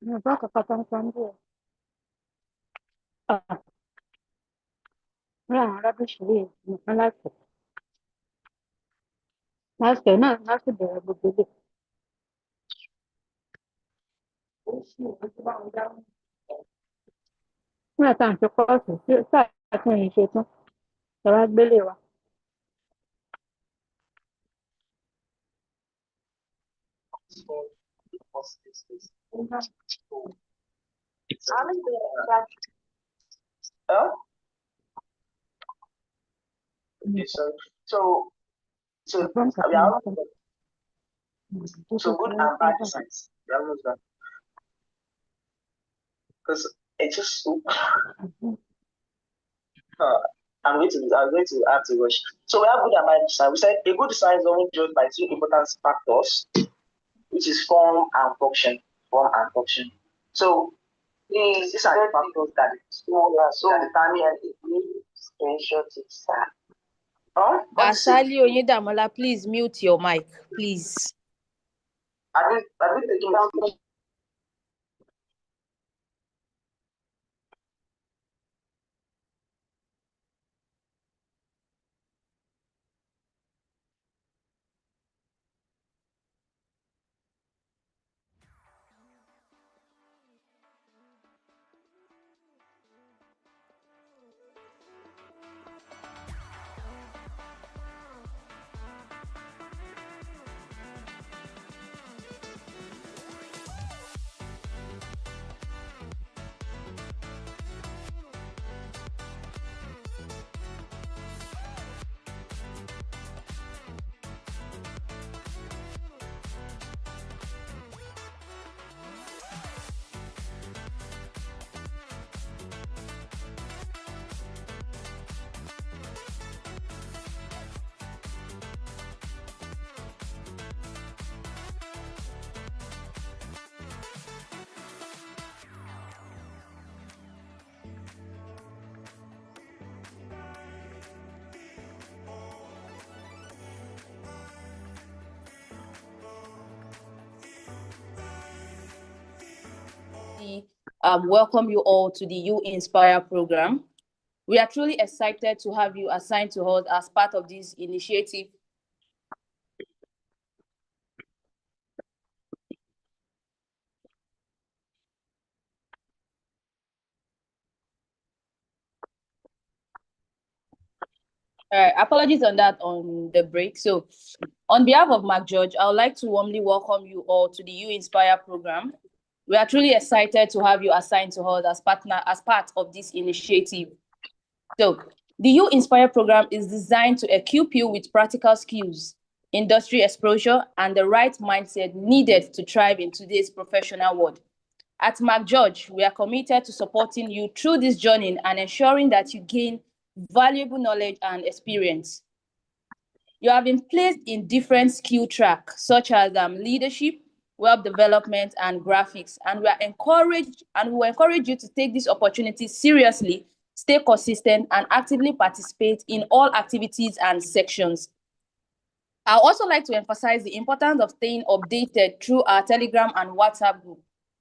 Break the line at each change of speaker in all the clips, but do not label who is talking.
Nataka katamkwambia rubbish hii alafu na alafu ndio bububu na tanto kosi saa tún ìṣe tún ẹ wá gbélé wa.
Oh, okay, so we are so good and bad designs. We have those that because it's just I'm going to have to rush. So we have good and bad design. We said a good design is only judged by two important factors, which is form and function. Form and function. So these are the factors that determine if we screenshot it.
Asali Oyedamola, please mute your mic, please.
Have you taken down?
Welcome you all to the Uinspire Program. We are truly excited to have you assigned to us as part of this initiative. Apologies on that on the break. So on behalf of McGeorge, I would like to warmly welcome you all to the Uinspire Program. We are truly excited to have you assigned to us as part of this initiative. So the Uinspire Program is designed to equip you with practical skills, industry exposure, and the right mindset needed to thrive in today's professional world. At McGeorge, we are committed to supporting you through this journey and ensuring that you gain valuable knowledge and experience. You have been placed in different skill tracks, such as leadership, web development, and graphics. And we will encourage you to take this opportunity seriously, stay consistent, and actively participate in all activities and sections. I also like to emphasize the importance of staying updated through our Telegram and WhatsApp group,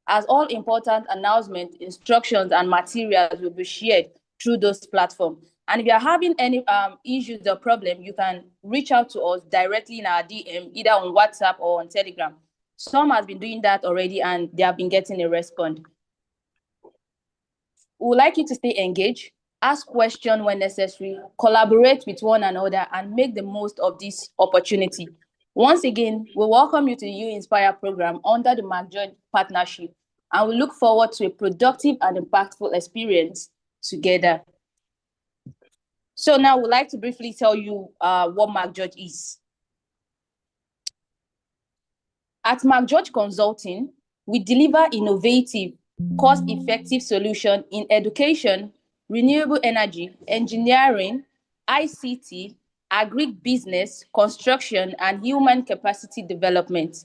as all important announcements, instructions, and materials will be shared through those platforms. And if you are having any issues or problem, you can reach out to us directly in our DM, either on WhatsApp or on Telegram. Some has been doing that already, and they have been getting a response. We would like you to stay engaged, ask questions when necessary, collaborate with one another, and make the most of this opportunity. Once again, we welcome you to the Uinspire Program under the McGeorge Partnership, and we look forward to a productive and impactful experience together. So now we'd like to briefly tell you what McGeorge is. At McGeorge Consulting, we deliver innovative, cost-effective solutions in education, renewable energy, engineering, ICT, agribusiness, construction, and human capacity development.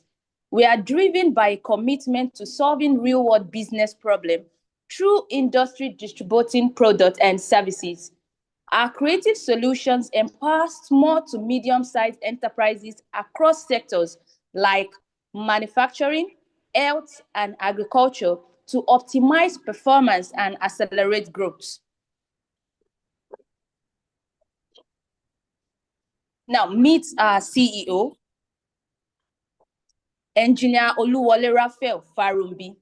We are driven by a commitment to solving real-world business problems through industry distributing products and services. Our creative solutions empower small to medium-sized enterprises across sectors like manufacturing, health, and agriculture to optimize performance and accelerate growth. Now, meet our CEO, Engineer Oluwole Raphael Farumbi,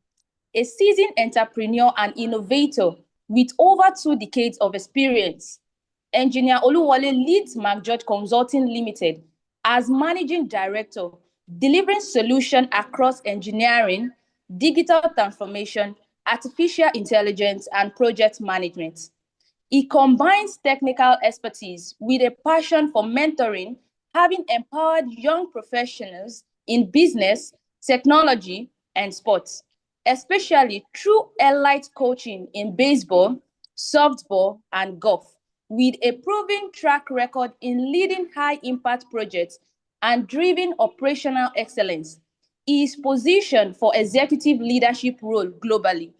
a seasoned entrepreneur and innovator with over 2 decades of experience. Engineer Oluwole leads McGeorge Consulting Limited as Managing Director, delivering solutions across engineering, digital transformation, artificial intelligence, and project management. He combines technical expertise with a passion for mentoring, having empowered young professionals in business, technology, and sports, especially through elite coaching in baseball, softball, and golf, with a proven track record in leading high-impact projects and driving operational excellence. He is positioned for executive leadership role globally,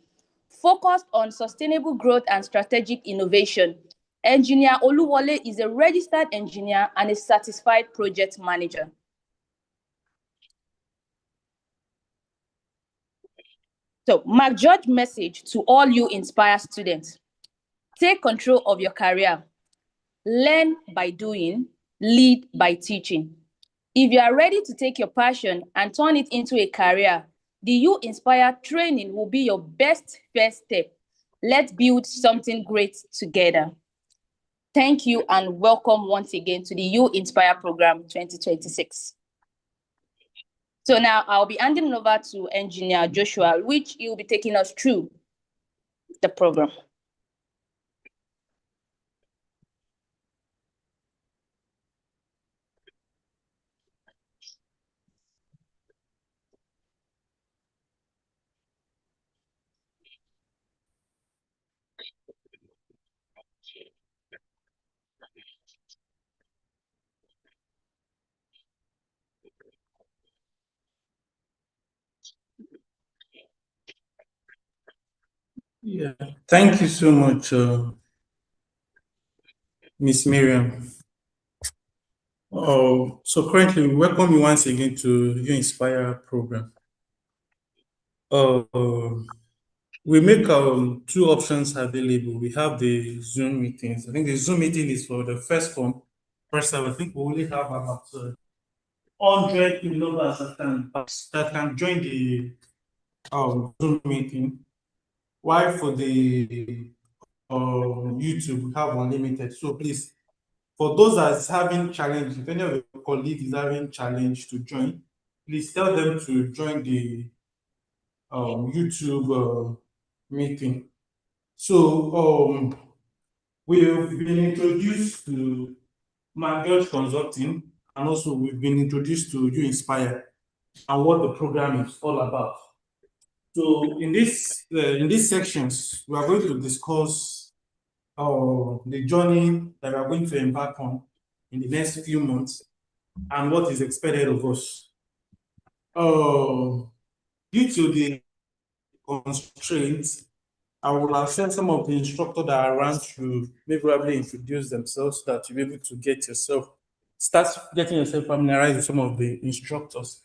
focused on sustainable growth and strategic innovation. Engineer Oluwole is a registered engineer and a certified project manager. So, McGeorge message to all you Inspire students: take control of your career. Learn by doing, lead by teaching. If you are ready to take your passion and turn it into a career, the Uinspire training will be your best first step. Let's build something great together. Thank you and welcome once again to the Uinspire Program 2026. So now I'll be handing over to Engineer Joshua, which he will be taking us through the program.
Yeah, thank you so much, Miss Miriam. So currently, we welcome you once again to Uinspire Program. We make 2 options available. We have the Zoom meetings. I think the Zoom meeting is for the first time. I think we only have about 100 members that can join the Zoom meeting. While for the YouTube, we have unlimited. So please, for those that's having challenge, if any of your colleagues is having challenge to join, please tell them to join the YouTube meeting. So we've been introduced to McGeorge Consulting, and also we've been introduced to Uinspire and what the program is all about. So in these sections, we are going to discuss the journey that we are going to embark on in the next few months and what is expected of us. Due to the constraints, I will assign some of the instructors that are around to maybe probably introduce themselves so that you'll be able to start getting yourself familiarized with some of the instructors.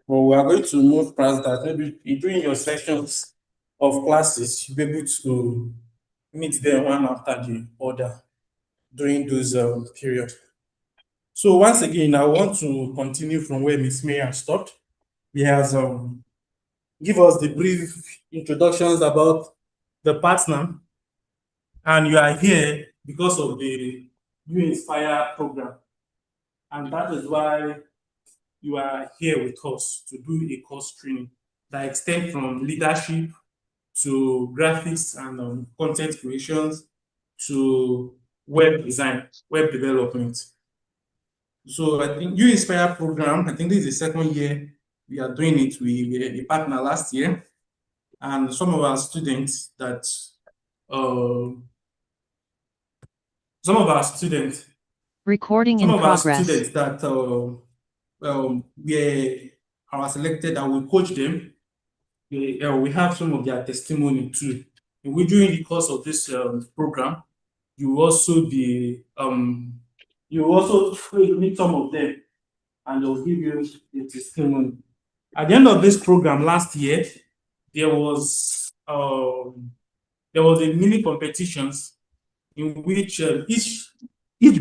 But we are going to move past that. Maybe during your sessions of classes, you'll be able to meet them one after the other during those period. So once again, I want to continue from where Ms. Miriam stopped. He has give us the brief introductions about the partner, and you are here because of the Uinspire program, and that is why you are here with us to do a course training that extends from leadership to graphics and content creations to web design, web development. So I think Uinspire program, I think this is the 2nd year we are doing it. We were a partner last year, and some of our students that
Recording in progress.
Students that are selected and we coach them. We have some of their testimony too. And during the course of this program, you will also meet some of them, and they'll give you a testimony. At the end of this program last year, there was a mini competitions in which each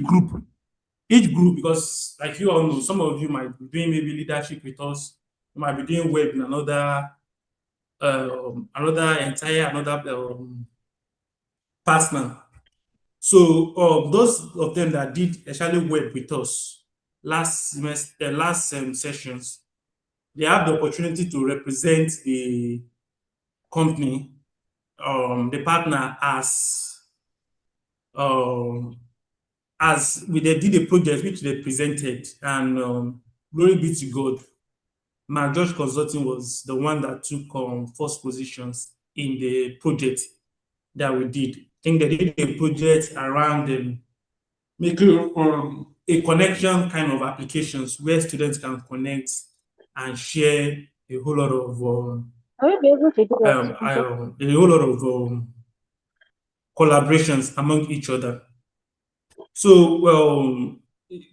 group, because like you all know, some of you might be doing maybe leadership with us, you might be doing web in another partner. So those of them that did actually web with us last semester, last sessions, they have the opportunity to represent the company, the partner um, they did a project which they presented, and glory be to God, McGeorge Consulting was the one that took first positions in the project that we did. I think they did a project around making a connection kind of applications where students can connect and share a whole lot of
Will you be able to do that?
collaborations among each other. So, well,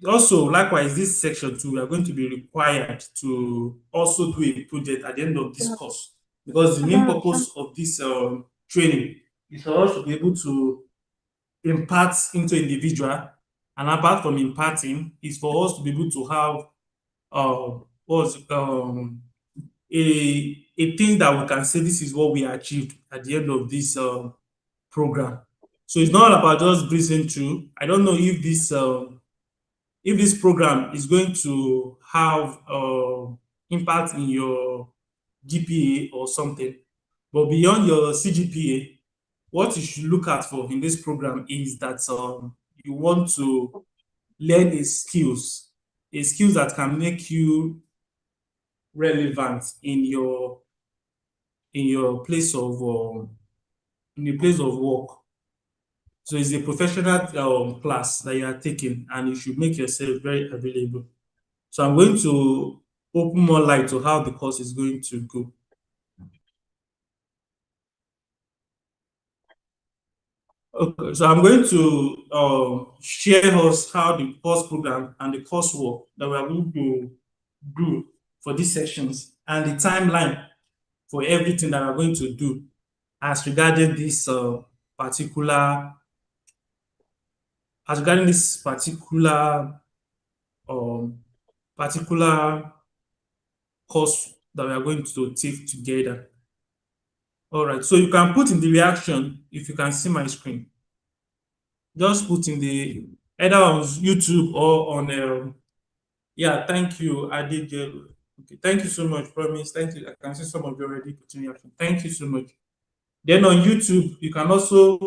also likewise, this section too, we are going to be required to also do a project at the end of this course, because the main purpose of this training is for us to be able to impart into individual, and apart from imparting, is for us to be able to have a thing that we can say this is what we achieved at the end of this program. So it's not about just breezing through. I don't know if this program is going to have impact in your GPA or something, but beyond your CGPA, what you should look at for in this program is that you want to learn a skills that can make you relevant in your place of in the place of work. So it's a professional class that you are taking, and you should make yourself very available. So I'm going to open more light to how the course is going to go. Okay, so I'm going to share us how the course program and the coursework that we are going to do for these sections, and the timeline for everything that we're going to do as regarding this particular um, particular course that we are going to take together. All right, so you can put in the reaction if you can see my screen. Just put in the either on YouTube or on yeah, thank you. I did. Okay, thank you so much, promise. Thank you. I can see some of you already putting reaction. Thank you so much. Then on YouTube, you can also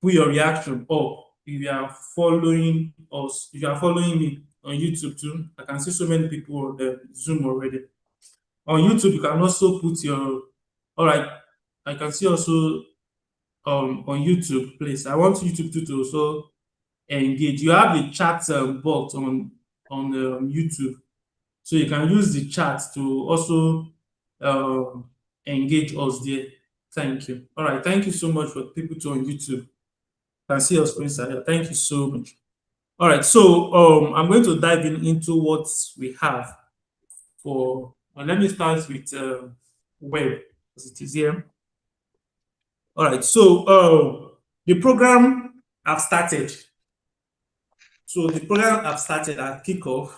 put your reaction, or if you are following us, if you are following me on YouTube too, I can see so many people on the Zoom already. On YouTube, you can also put your, all right, I can see also on YouTube, please. I want YouTube to also engage. You have the chat box on YouTube, so you can use the chat to also engage us there. Thank you. All right, thank you so much for people to on YouTube. Can see your screen here. Thank you so much. All right, so I'm going to dive into what we have for. Let me start with web, as it is here. All right, so the program have started. So the program have started at kickoff,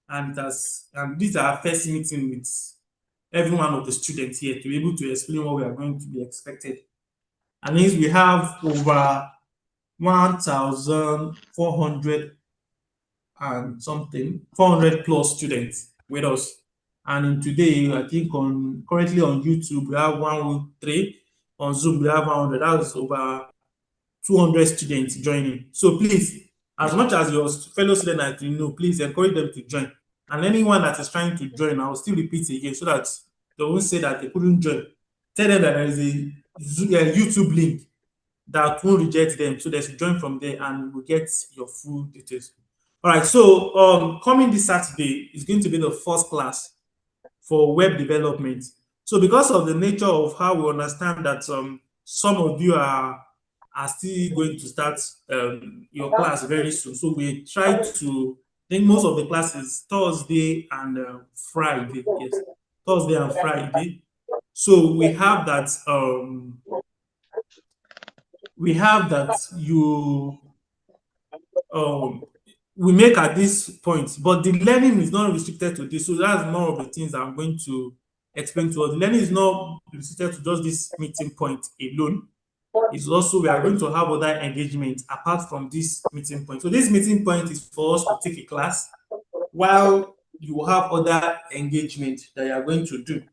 and this is our first meeting with every one of the students here to be able to explain what we are going to be expected. And means we have over 1,400 and something, 400 plus students with us. And today, I think currently on YouTube, we have 103. On Zoom, we have 100. That's over 200 students joining. So please, as much as your fellow students please encourage them to join. And anyone that is trying to join, I will still repeat again so that they won't say that they couldn't join. Tell them that there is a YouTube link that won't reject them, so they should join from there and we'll get your full details. All right, so coming this Saturday is going to be the first class for web development. So because of the nature of how we understand that some of you are still going to start your class very soon, so we try to, I think most of the classes Thursday and Friday, yes. Thursday and Friday. So we have that you we make at this point, but the learning is not restricted to this. So that's more of the things I'm going to explain to us. Learning is not restricted to just this meeting point alone. It's also we are going to have other engagement apart from this meeting point. So this meeting point is for us to take a class while you have other engagement that you are going to do.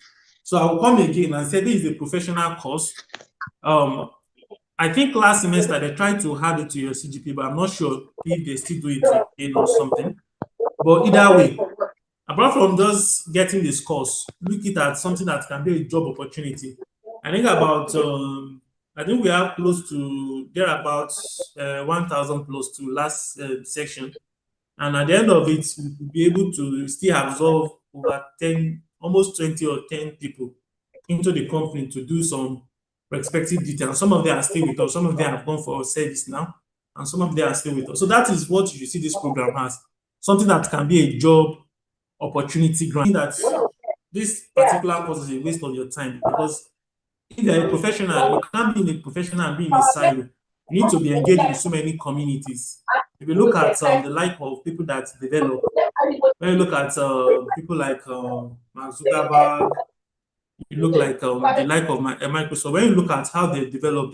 So I will come again and say this is a professional course. I think last semester they tried to add it to your CGP, but I'm not sure if they still do it again or something. But either way, apart from just getting this course, look it at something that can be a job opportunity. I think about I think we have close to there about 1,000 plus to last section, and at the end of it, we'll be able to still absorb over 10, almost 20 or 10 people into the company to do some respective details. Some of them are still with us, some of them have gone for service now, and some of them are still with us. So that is what you see this program as something that can be a job opportunity grant. That this particular course is a waste of your time because if you're a professional, you can't be in a professional and be in a silo. You need to be engaged in so many communities. If you look at the like of people that develop, when you look at people like Mark Zuckerberg, you look like the like of Microsoft. When you look at how they develop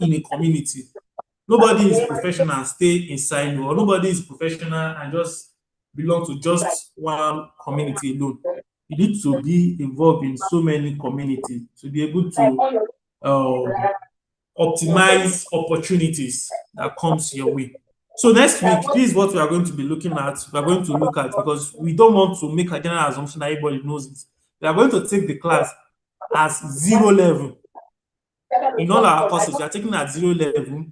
in a community. Nobody is professional and stay in silo, or nobody is professional and just belong to just one community alone. You need to be involved in so many communities to be able to optimize opportunities that comes your way. So next week, this is what we are going to be looking at. We are going to look at because we don't want to make a general assumption that everybody knows it. We are going to take the class as 0 level. In all our courses, we are taking at 0 level.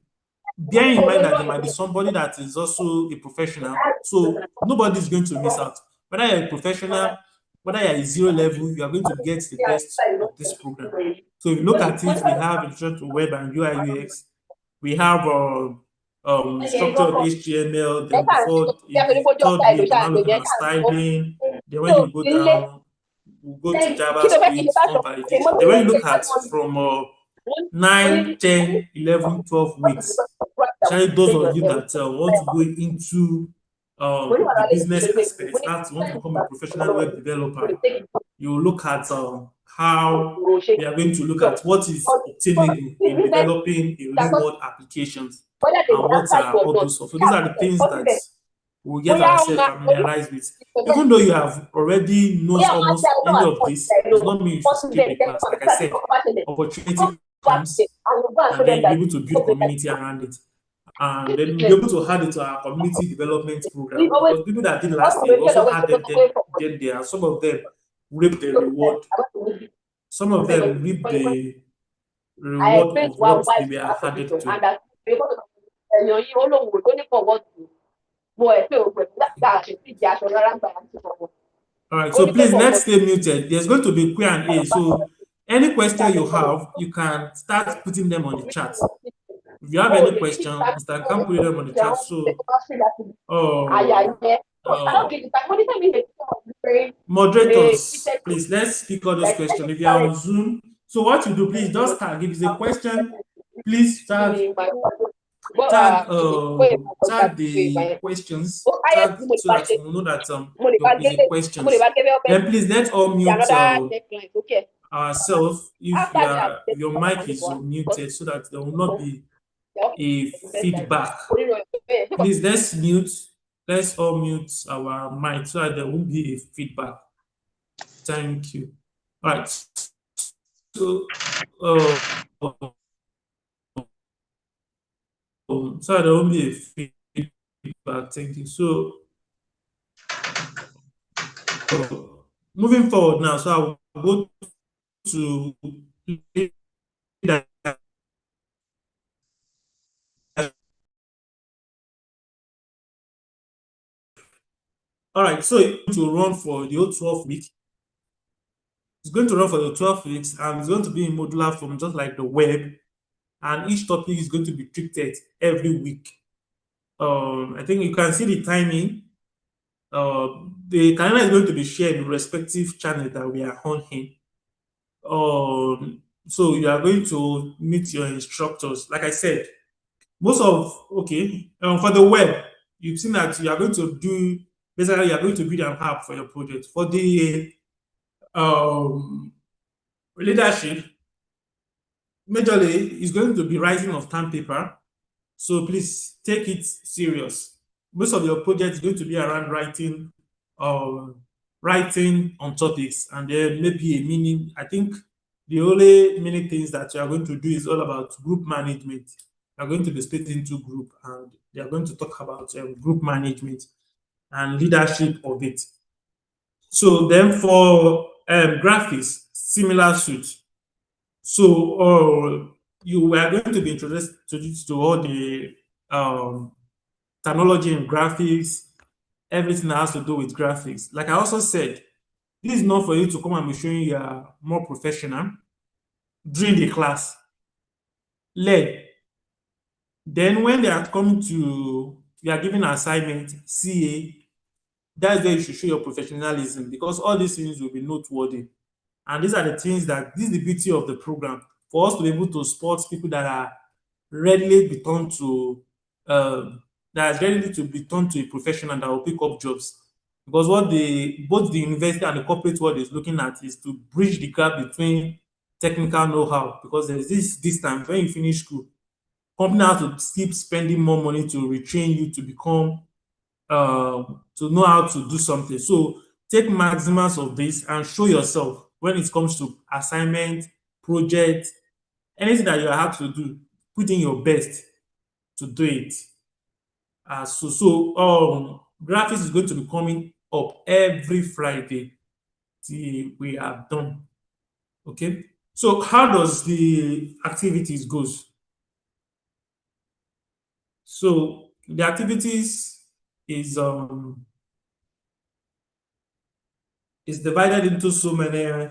Bear in mind that there might be somebody that is also a professional, so nobody is going to miss out. Whether you're a professional, whether you're a 0 level, you are going to get the best of this program. So if you look at it, we have introduction to web and UI UX. We have structured HTML. Then before in the third week, we're now looking at styling. Then when you go down, we'll go to JavaScript, form validation. Then when you look at from 9, 10, 11, 12 weeks, especially those of you that want to go into the business aspect, that want to become a professional web developer, you look at how we are going to look at what is obtainable in developing a real-world applications and what are all those stuff. So these are the things that we'll get ourselves familiarized with. Even though you have already knows almost any of this, does not mean you should skip the class. Like I said, opportunity comes and then you'll be able to build community around it. And then we'll be able to add it to our community development program. Because people that did last year also added them there. And some of them reap the reward. Some of them reap the reward of what they were added to. All right, so please let's stay muted. There's going to be Q&A. So any question you have, you can start putting them on the chat. If you have any question, Mr. Khan put them on the chat. So moderators, please let's speak all those questions. If you are on Zoom, so what you do, please just tag. If it's a question, please tag the questions, tag so that you know that there is a question. Then please let's all mute ourselves if your mic is muted so that there will not be a feedback. Please let's all mute our mic so that there won't be a feedback. Thank you. All right. So so there won't be a feedback. Thank you. So moving forward now, so I'll go to all right, so it's going to run for the whole 12 weeks. It's going to run for the 12 weeks and it's going to be in modular form, just like the web. And each topic is going to be treated every week. I think you can see the timing. the calendar is going to be shared in respective channels that we are on here. So you are going to meet your instructors. Like I said, most of for the web, you've seen that you are going to do basically you are going to build an app for your project. For the leadership, majorly is going to be writing of term paper. So please take it serious. Most of your project is going to be around writing on topics, and then maybe a mini. I think the only many things that you are going to do is all about group management. You are going to be split into group, and they are going to talk about group management and leadership of it. So then for graphics, similar suit. So you are going to be introduced to all the um, technology and graphics, everything that has to do with graphics. Like I also said, this is not for you to come and be showing you are more professional during the class. Learn. Then when they are coming to you are giving an assignment, CA, that's where you should show your professionalism because all these things will be noteworthy. And these are the things that this is the beauty of the program for us to be able to spot people that are readily be turned to that is ready to be turned to a professional that will pick up jobs. Because what the both the university and the corporate world is looking at is to bridge the gap between technical know-how because there's this distance when you finish school, company has to keep spending more money to retrain you to become to know how to do something. So take maximums of this and show yourself when it comes to assignment, project, anything that you have to do, put in your best to do it. Graphics is going to be coming up every Friday till we are done. Okay. So how does the activities goes? So the activities is divided into so many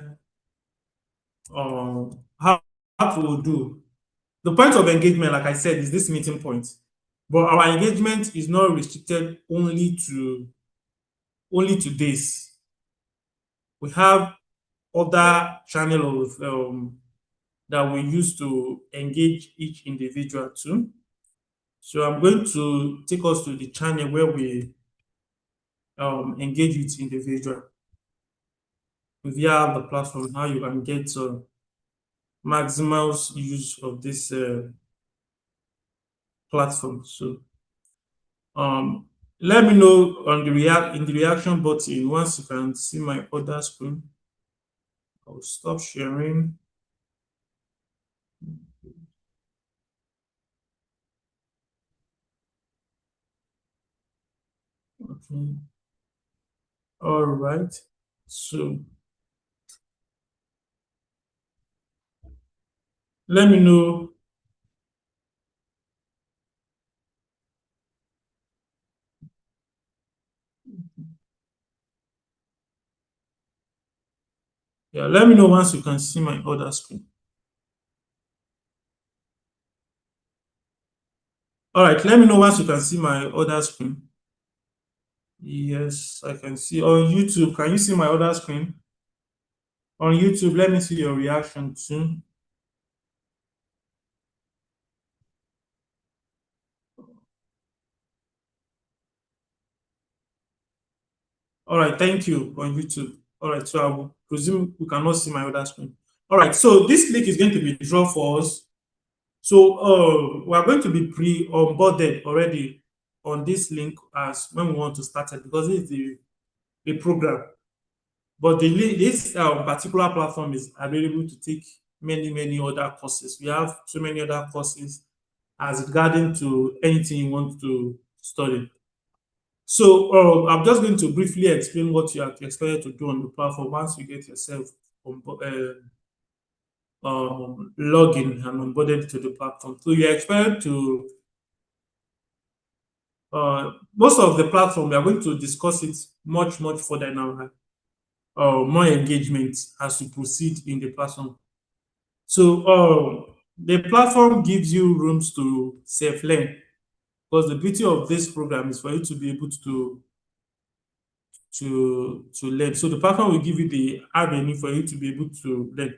how to do. The point of engagement, like I said, is this meeting point. But our engagement is not restricted only to this. We have other channels that we use to engage each individual too. So I'm going to take us to the channel where we engage with individual via the platform. How you can get maximum use of this platform. So let me know on the reaction button once you can see my other screen. I'll stop sharing. Okay. All right. So let me know. Yeah, let me know once you can see my other screen. All right, let me know once you can see my other screen. Yes, I can see on YouTube. Can you see my other screen? On YouTube, let me see your reaction too. All right, thank you on YouTube. All right, so I will presume you cannot see my other screen. All right, so this link is going to be drawn for us. So we are going to be pre-onboarded already on this link as when we want to start it because this is the program. But this particular platform is available to take many other courses. We have so many other courses as regarding to anything you want to study. So I'm just going to briefly explain what you are expected to do on the platform once you get yourself login and onboarded to the platform. So you're expected to most of the platform we are going to discuss it much further now. More engagement as you proceed in the platform. So the platform gives you rooms to self-learn because the beauty of this program is for you to be able to to learn. So the platform will give you the avenue for you to be able to learn.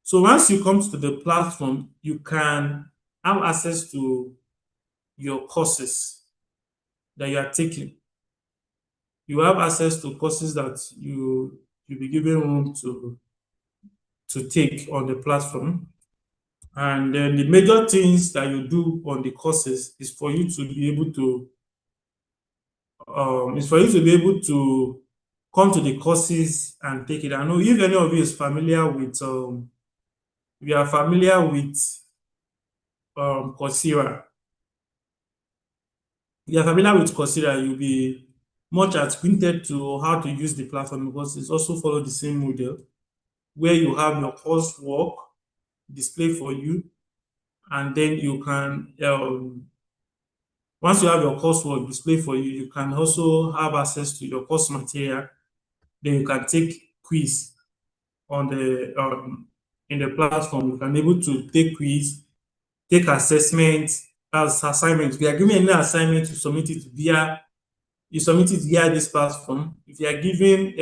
So once you come to the platform, you can have access to your courses that you are taking. You have access to courses that you'll be given room to take on the platform. And then the major things that you do on the courses is for you to be able to come to the courses and take it. I know if any of you is familiar with if you are familiar with Coursera, if you are familiar with Coursera, you'll be much acquainted to how to use the platform because it's also follow the same model where you have your coursework display for you, and then you can once you have your coursework display for you, you can also have access to your course material. Then you can take quiz on the in the platform. You can be able to take quiz, take assessments as assignments. If you are given any assignment, you submit it via this platform. If you are given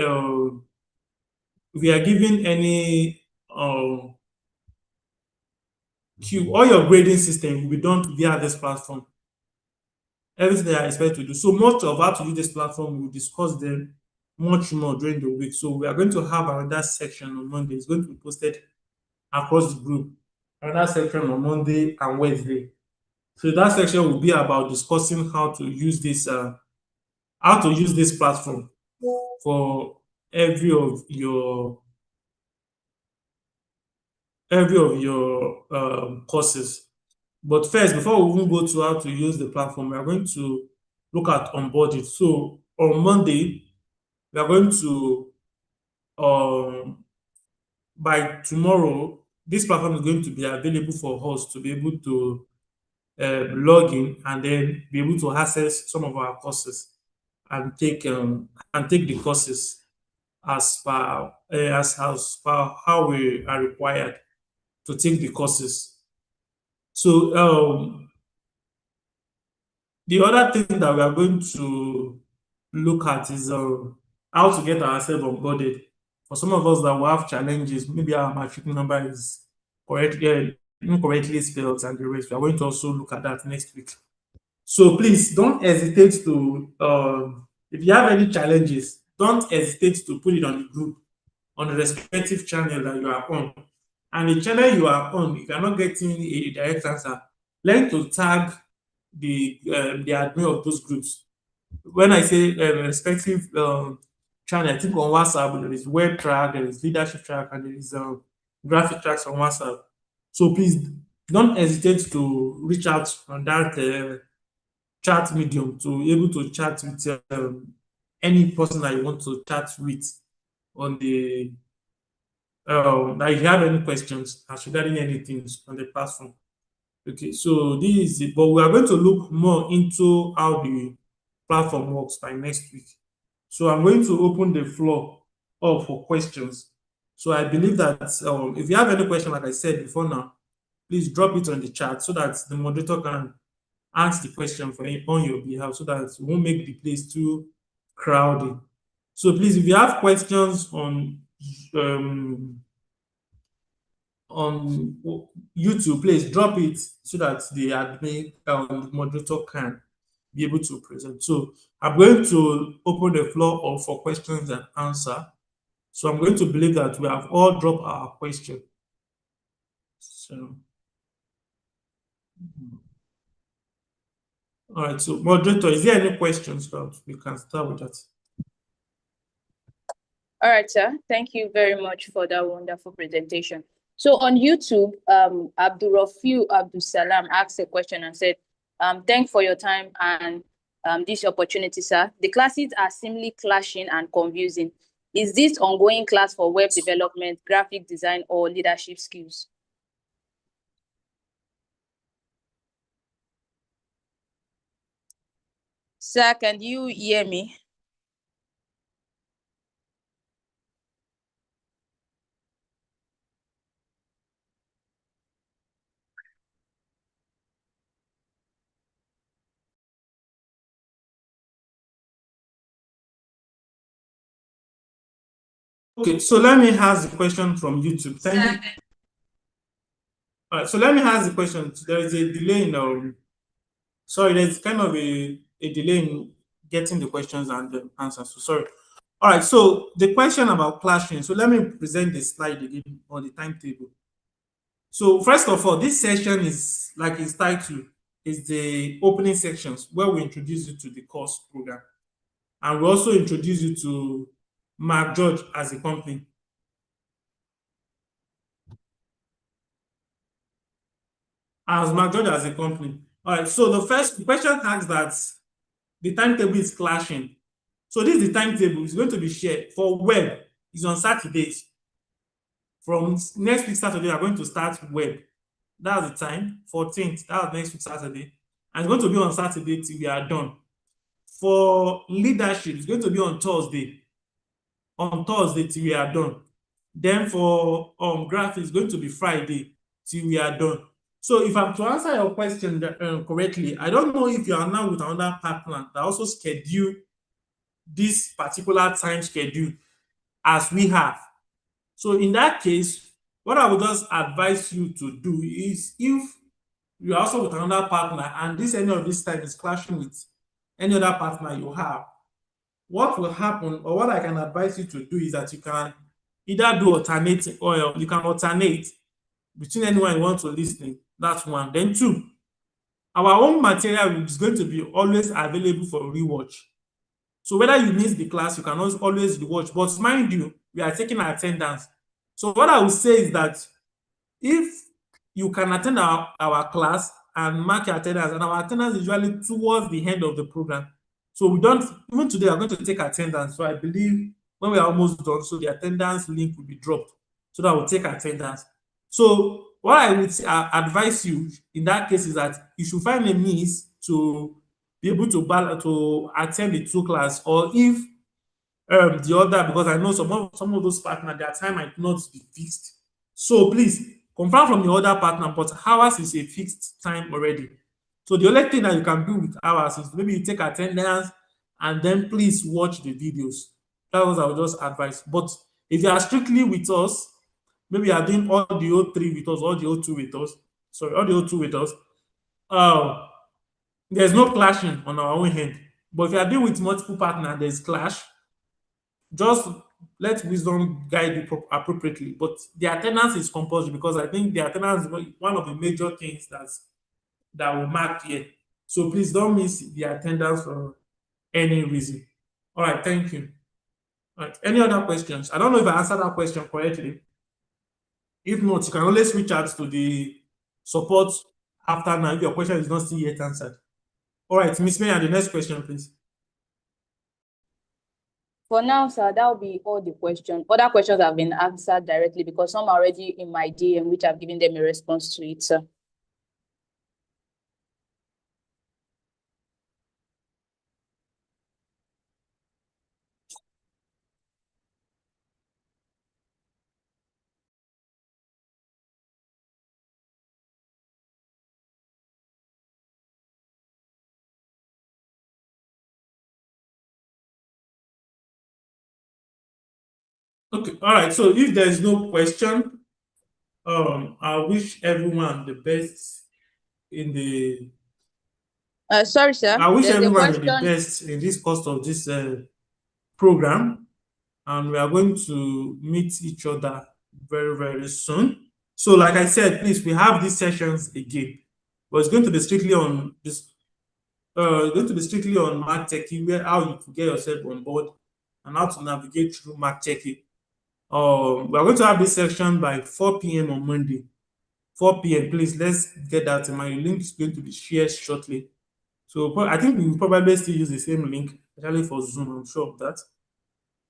any all your grading system will be done via this platform. Everything they are expected to do. So much of how to use this platform, we'll discuss them much more during the week. So we are going to have another section on Monday. It's going to be posted across the group. Another section on Monday and Wednesday. So that section will be about discussing how to use this platform for every of your courses. But first, before we even go to how to use the platform, we are going to look at onboarding. So on Monday, we are going to by tomorrow, this platform is going to be available for us to be able to log in and then be able to access some of our courses and take the courses as per how we are required to take the courses. So the other thing that we are going to look at is how to get ourselves onboarded. For some of us that will have challenges, maybe our matric number is incorrectly spelled and the rest. We are going to also look at that next week. So please don't hesitate to, if you have any challenges, don't hesitate to put it on the group, on the respective channel that you are on. And the channel you are on, if you are not getting a direct answer, learn to tag the admin of those groups. When I say respective channel, I think on WhatsApp there is web track, there is leadership track, and there is graphic tracks on WhatsApp. So please don't hesitate to reach out on that chat medium to be able to chat with any person that you want to chat with on the that if you have any questions as regarding anything on the platform. Okay, so this is it. But we are going to look more into how the platform works by next week. So I'm going to open the floor up for questions. So I believe that if you have any question, like I said before now, please drop it on the chat so that the moderator can ask the question for you on your behalf so that we won't make the place too crowded. So please, if you have questions um, on YouTube, please drop it so that the admin moderator can be able to present. So I'm going to open the floor up for questions and answer. So I'm going to believe that we have all dropped our question. So, all right. So moderator, is there any questions? We can start with that.
All right, sir. Thank you very much for that wonderful presentation. So on YouTube, Abdurrafiu Abdul Salam asked a question and said, thanks for your time and this opportunity, sir. The classes are seemingly clashing and confusing. Is this ongoing class for web development, graphic design, or leadership skills? Sir, can you hear me?
Okay, so let me ask the question from YouTube. Thank you. All right, so let me ask the question. There is a delay in sorry, there's kind of a delay in getting the questions and the answers. So sorry. All right, so the question about clashing. So let me present the slide again on the timetable. So first of all, this session is like its title is the opening sections where we introduce you to the course program. And we also introduce you to McGeorge as a company. As McGeorge as a company. All right, so the first question asks that the timetable is clashing. So this is the timetable. It's going to be shared for web. It's on Saturdays. From next week Saturday, we are going to start web. That's the time, 14th. That's next week Saturday. And it's going to be on Saturday till we are done. For leadership, it's going to be on Thursday. On Thursday till we are done. Then for graphics, it's going to be Friday till we are done. So if I'm to answer your question correctly, I don't know if you are now with another partner that also schedule this particular time schedule as we have. So in that case, what I would just advise you to do is if you are also with another partner and this any of this time is clashing with any other partner you have, what will happen or what I can advise you to do is that you can either do alternating or you can alternate between anyone you want to listen. That's one. Then two, our own material is going to be always available for rewatch. So whether you miss the class, you can always rewatch. But mind you, we are taking attendance. So what I would say is that if you can attend our class and mark your attendance, and our attendance is usually towards the end of the program. So we don't, even today, we're going to take attendance. So I believe when we are almost done, so the attendance link will be dropped so that we'll take attendance. So what I would advise you in that case is that you should find a means to be able to attend the two class, or if the other, because I know some of those partners, their time might not be fixed. So please confirm from your other partner, but ours is a fixed time already. So the only thing that you can do with ours is maybe you take attendance and then please watch the videos. That was I would just advise. But if you are strictly with us, maybe you are doing all the O3 with us, all the O2 with us, sorry, all the O2 with us, there's no clashing on our own hand. But if you are dealing with multiple partners, there's clash. Just let wisdom guide you appropriately. But the attendance is compulsory because I think the attendance is one of the major things that will mark here. So please don't miss the attendance for any reason. All right, thank you. All right, any other questions? I don't know if I answered that question correctly. If not, you can always reach out to the support after now if your question is not still yet answered. All right, Miss May, the next question, please.
For now, sir, that will be all the questions. Other questions have been answered directly because some are already in my DM, which I've given them a response to it, sir.
Okay, all right. So if there is no question, I wish everyone the best in the.
Sorry, sir.
I wish
There's a
everyone the
question.
best in this course of this program, and we are going to meet each other very very soon. So, like I said, please, we have these sessions again, but it's going to be strictly on this. Going to be strictly on mark checking, where how you can get yourself on board and how to navigate through mark checking. We are going to have this section by 4 p.m. on Monday. 4 p.m. Please, let's get that. My link is going to be shared shortly. So I think we will probably still use the same link, especially for Zoom. I'm sure of that.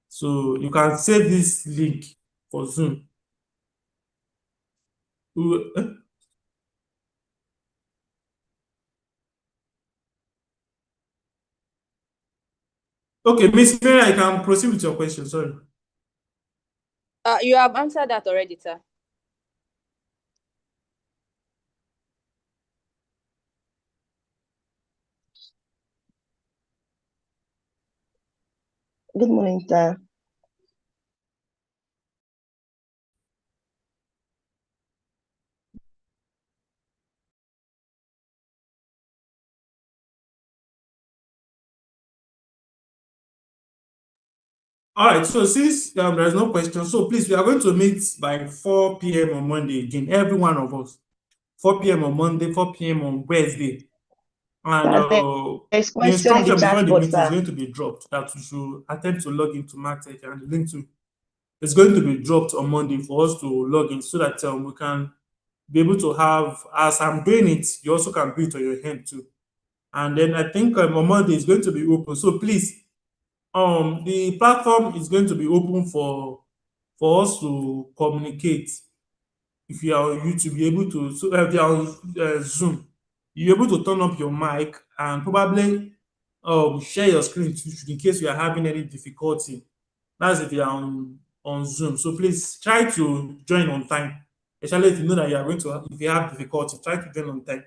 So you can save this link for Zoom. Okay, Miss Mary, I can proceed with your question. Sorry.
You have answered that already, sir.
Good morning, sir.
All right, so since there's no question, so please, we are going to meet by 4 p.m. on Monday again, every one of us. 4 p.m. on Monday, 4 p.m. on Wednesday. And
There's
the
question in the
instruction before
chat
the
box,
meeting is
sir.
going to be dropped that we should attempt to log into MarTech, and the link to it's going to be dropped on Monday for us to log in so that we can be able to have, as I'm doing it, you also can do it on your hand too. And then I think on Monday is going to be open. So please, the platform is going to be open for us to communicate. If you are on YouTube, you're able to, so if you're on Zoom, you're able to turn up your mic and probably share your screen in case you are having any difficulty. That's if you're on Zoom. So please try to join on time, especially if you know that you are going to, if you have difficulty, try to join on time.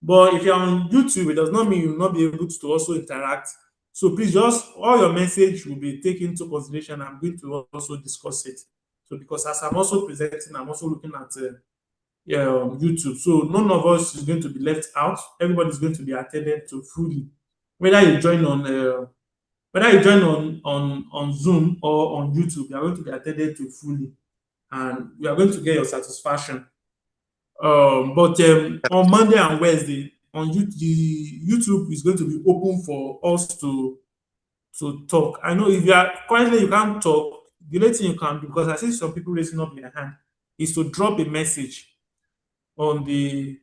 But if you're on YouTube, it does not mean you will not be able to also interact. So please just, all your message will be taken into consideration. I'm going to also discuss it. So because as I'm also presenting, I'm also looking at yeah, YouTube. So none of us is going to be left out. Everybody is going to be attended to fully. Whether you join on on Zoom or on YouTube, you are going to be attended to fully, and you are going to get your satisfaction. But on Monday and Wednesday, on YouTube, the YouTube is going to be open for us to talk. I know if you are currently you can't talk, the only thing you can do, because I see some people raising up their hand, is to drop a message on the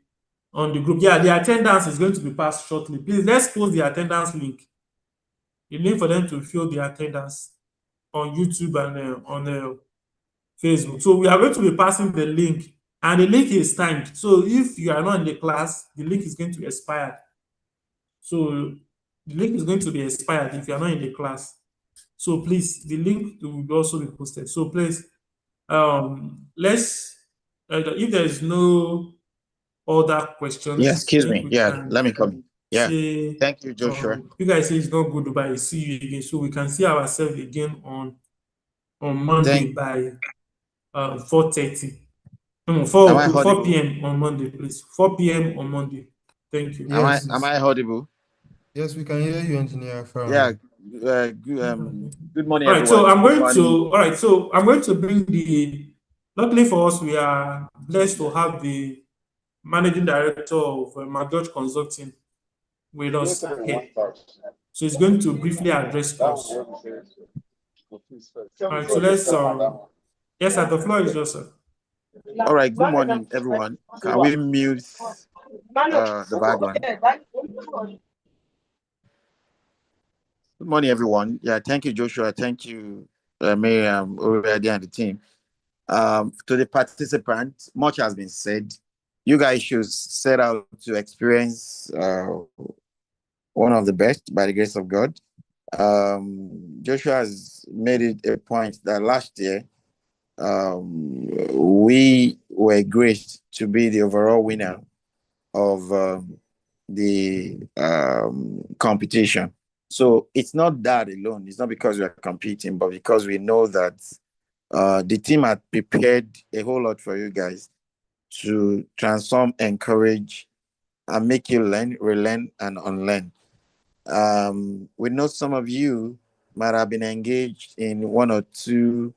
group. Yeah, the attendance is going to be passed shortly. Please let's post the attendance link. The link for them to fill the attendance on YouTube and on Facebook. So we are going to be passing the link, and the link is timed. So if you are not in the class, the link is going to expire. So the link is going to be expired if you are not in the class. So please, the link will also be posted. So please, let's if there is no other
Yeah,
questions, I
excuse
think
me.
we
Yeah,
can
let me come. Yeah,
say
thank you, Joshua.
you guys say it's not good, but I see you again. So we can see ourselves again on Monday
Thank.
by 4:30. No,
Am I
4
audible?
p.m. on Monday, please. 4 p.m. on Monday. Thank you.
Am
Yes,
I audible?
yes, we can hear you, Engineer
Yeah.
Farmer.
Good morning,
All right, so
everyone.
I'm
Good
going
morning.
to, all right, so I'm going to bring the, luckily for us, we are blessed to have the managing director of McGeorge Consulting with us here. So he's going to briefly address us. All right, so let's, yes, sir, the floor is yours, sir.
All right. Good morning, everyone. Can we mute the background? Good morning, everyone. Yeah, thank you, Joshua. Thank you, Miriam, already and the team. To the participants, much has been said. You guys should set out to experience one of the best by the grace of God. Joshua has made it a point that last year we were graced to be the overall winner of the competition. So it's not that alone. It's not because we are competing, but because we know that the team had prepared a whole lot for you guys to transform, encourage, and make you learn, relearn, and unlearn. We know some of you might have been engaged in one or two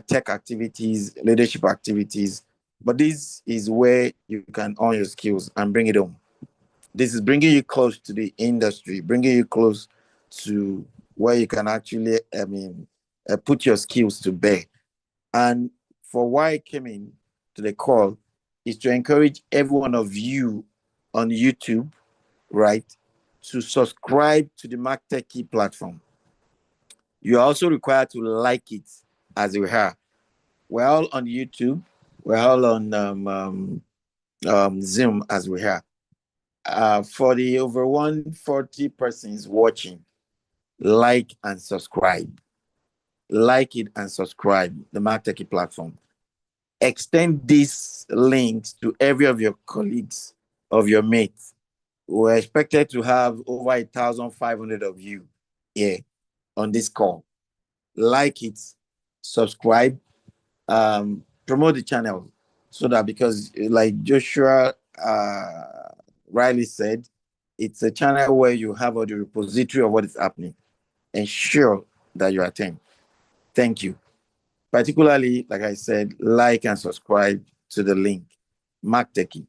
tech activities, leadership activities, but this is where you can earn your skills and bring it home. This is bringing you close to the industry, bringing you close to where you can actually, put your skills to bear. And for why I came in to the call is to encourage every one of you on YouTube, right, to subscribe to the MarTech platform. You are also required to like it as we are. We're all on YouTube. We're all on Zoom as we are. For the over 140 persons watching, like and subscribe. Like it and subscribe the MarTech platform. Extend these links to every of your colleagues, of your mates. We're expected to have over 1,500 of you here on this call. Like it, subscribe, promote the channel so that, because like Joshua Riley said, it's a channel where you have all the repository of what is happening. Ensure that you attend. Thank you. Particularly, like I said, like and subscribe to the link, Mark Techie,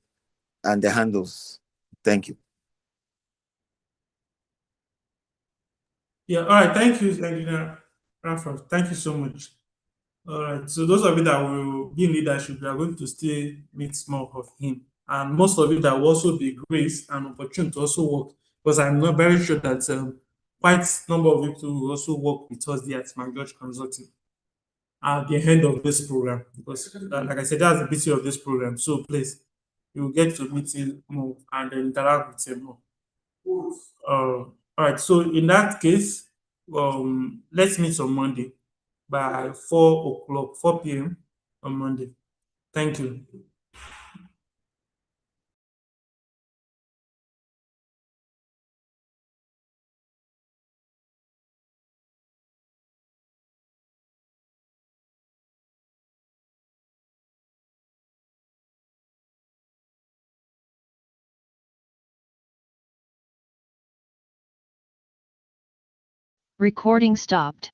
and the handles. Thank you.
Yeah, all right. Thank you, Engineer Ranford. Thank you so much. All right. So those of you that will be in leadership, we are going to still meet more of him. And most of you that will also be grace and opportunity to also work. Because I'm not very sure that quite number of you will also work with us there at McGeorge Consulting at the end of this program. Because like I said, that's the beauty of this program. So please, you will get to meet him more and interact with him more. All right. So in that case, let's meet on Monday by 4 o'clock, 4 p.m. on Monday. Thank you.
Recording stopped.